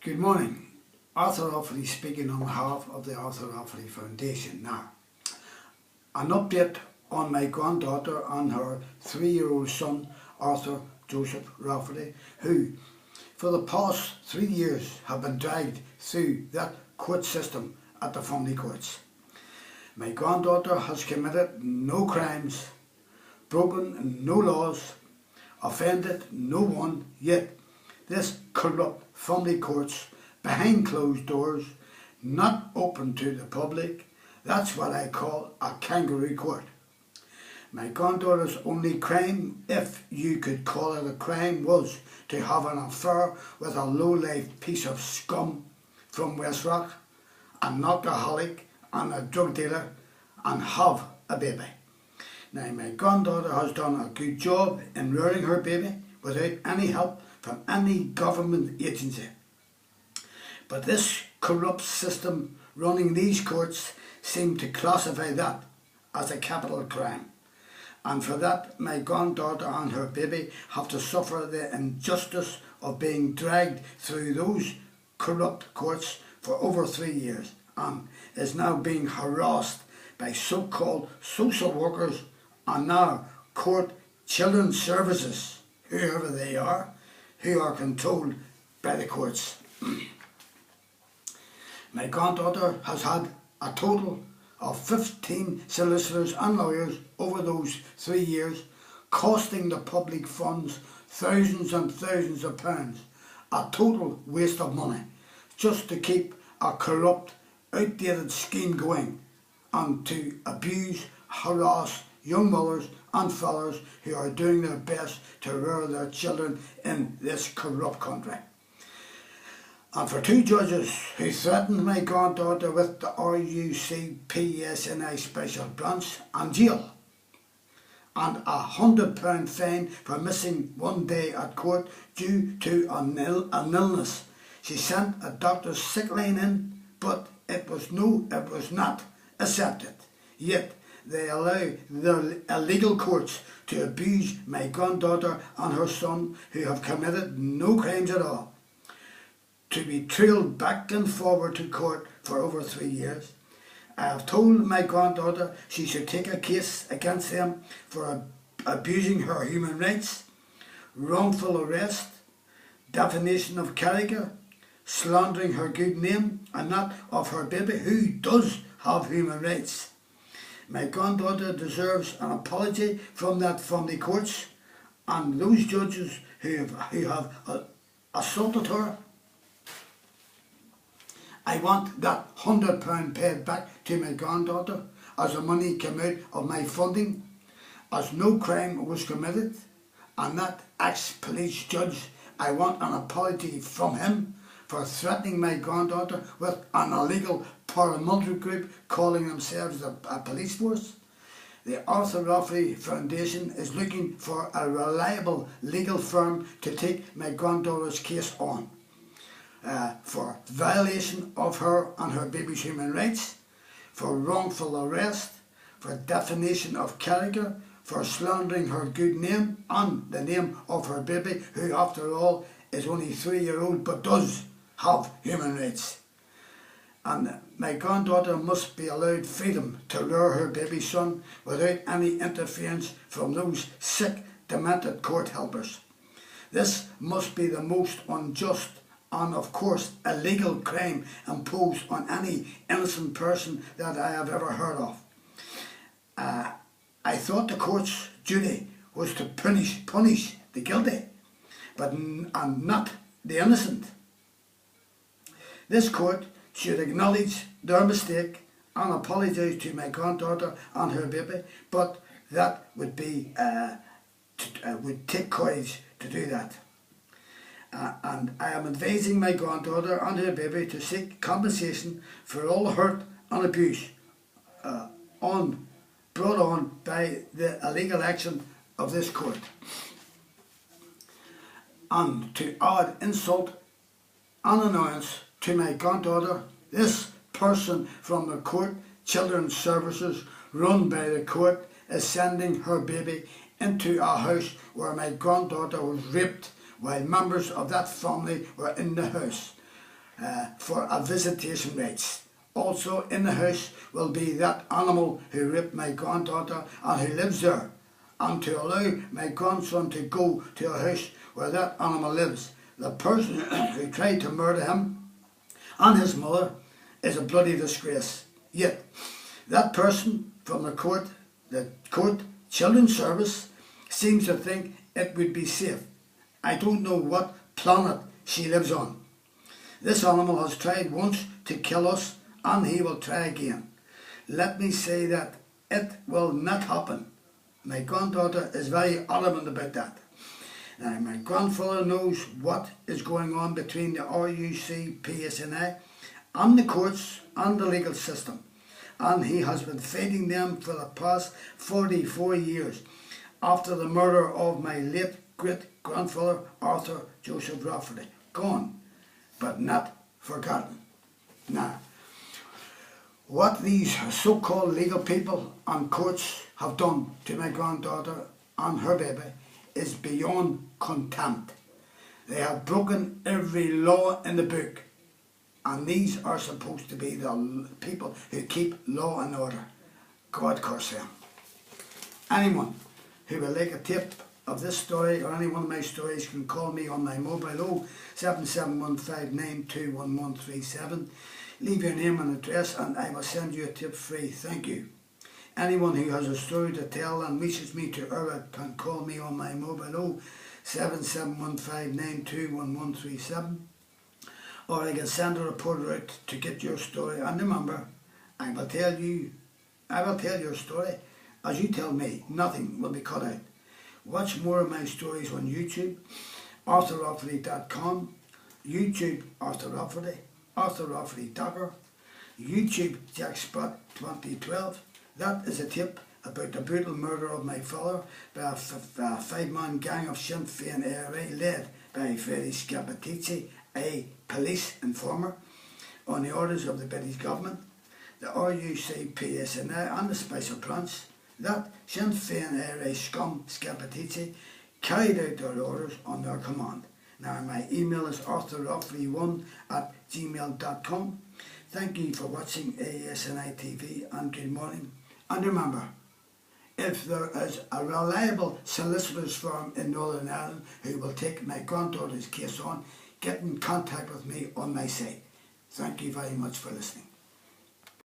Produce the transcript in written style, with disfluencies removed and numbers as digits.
Good morning. Arthur Offaly speaking on behalf of the Arthur Offaly Foundation. Now, an update on my granddaughter and her 3-year-old son, Arthur Joseph Rafferty, who for the past 3 years have been dragged through that court system at the family courts. My granddaughter has committed no crimes, broken no laws, offended no one, yet this corrupt family courts behind closed doors, not open to the public, that's what I call a kangaroo court. My granddaughter's only crime, if you could call it a crime, was to have an affair with a low-life piece of scum from West Rock, an alcoholic and a drug dealer, and have a baby. Now, my granddaughter has done a good job in rearing her baby without any help from any government agency. But this corrupt system running these courts seem to classify that as a capital crime. And for that, my granddaughter and her baby have to suffer the injustice of being dragged through those corrupt courts for over 3 years and is now being harassed by so-called social workers and now court children's services, whoever they are, who are controlled by the courts. My granddaughter has had a total of 15 solicitors and lawyers over those 3 years, costing the public funds thousands and thousands of pounds, a total waste of money, just to keep a corrupt, outdated scheme going and to abuse, harass young mothers and fathers who are doing their best to rear their children in this corrupt country. And for 2 judges who threatened my granddaughter with the RUCPSNI special branch and jail, and a £100 fine for missing 1 day at court due to an illness. She sent a doctor's sick line in, but it was not accepted. Yet they allow their illegal courts to abuse my granddaughter and her son, who have committed no crimes at all, to be trailed back and forward to court for over 3 years. I have told my granddaughter she should take a case against them for abusing her human rights, wrongful arrest, defamation of character, slandering her good name and that of her baby, who does have human rights. My granddaughter deserves an apology from that family courts and those judges who have assaulted her. I want that £100 paid back to my granddaughter as the money came out of my funding, as no crime was committed, and that ex-police judge, I want an apology from him for threatening my granddaughter with an illegal paramilitary group calling themselves a police force. The Arthur Offaly Foundation is looking for a reliable legal firm to take my granddaughter's case on for violation of her and her baby's human rights, for wrongful arrest, for defamation of character, for slandering her good name and the name of her baby, who after all is only 3-year-old but does have human rights. And my granddaughter must be allowed freedom to rear her baby son without any interference from those sick, demented court helpers. This must be the most unjust and of course illegal crime imposed on any innocent person that I have ever heard of. I thought the court's duty was to punish the guilty, and not the innocent. This court should acknowledge their mistake and apologise to my granddaughter and her baby, but that would take courage to do that. And I am advising my granddaughter and her baby to seek compensation for all the hurt and abuse brought on by the illegal action of this court. And to add insult and annoyance to my granddaughter, this person from the court children's services run by the court is sending her baby into a house where my granddaughter was raped while members of that family were in the house. for a visitation rights. Also in the house will be that animal who raped my granddaughter and who lives there, and to allow my grandson to go to a house where that animal lives. The person who tried to murder him and his mother is a bloody disgrace. Yet that person from the court children's service, seems to think it would be safe. I don't know what planet she lives on. This animal has tried once to kill us, and he will try again. Let me say that it will not happen. My granddaughter is very adamant about that. Now, my grandfather knows what is going on between the RUC, PSNI and the courts and the legal system, and he has been fighting them for the past 44 years after the murder of my late great-grandfather Arthur Joseph Rafferty. Gone, but not forgotten. Now, what these so-called legal people and courts have done to my granddaughter and her baby is beyond contempt. They have broken every law in the book, and these are supposed to be the people who keep law and order. God curse them. Anyone who would like a tip of this story or any one of my stories can call me on my mobile 07715921137. Leave your name and address and I will send you a tip free. Thank you. Anyone who has a story to tell and wishes me to air it can call me on my mobile 07715921137, or I can send a reporter out to get your story. And remember, I will tell your story as you tell me. Nothing will be cut out. Watch more of my stories on YouTube, ArthurRafferty.com, YouTube Arthur Rafferty, Arthur Rafferty Docker, YouTube Jack Spot 2012. That is a tip about the brutal murder of my father by a five-man gang of Sinn Féin IRA led by Freddie Scappaticci, a police informer, on the orders of the British government, the RUC, PSNI and the Special Branch. That Sinn Féin IRA scum Scappaticci carried out their orders on their command. Now my email is arthurrafferty1@gmail.com. Thank you for watching ASNI TV and good morning. And remember, if there is a reliable solicitors firm in Northern Ireland who will take my granddaughter's case on, get in contact with me on my site. Thank you very much for listening.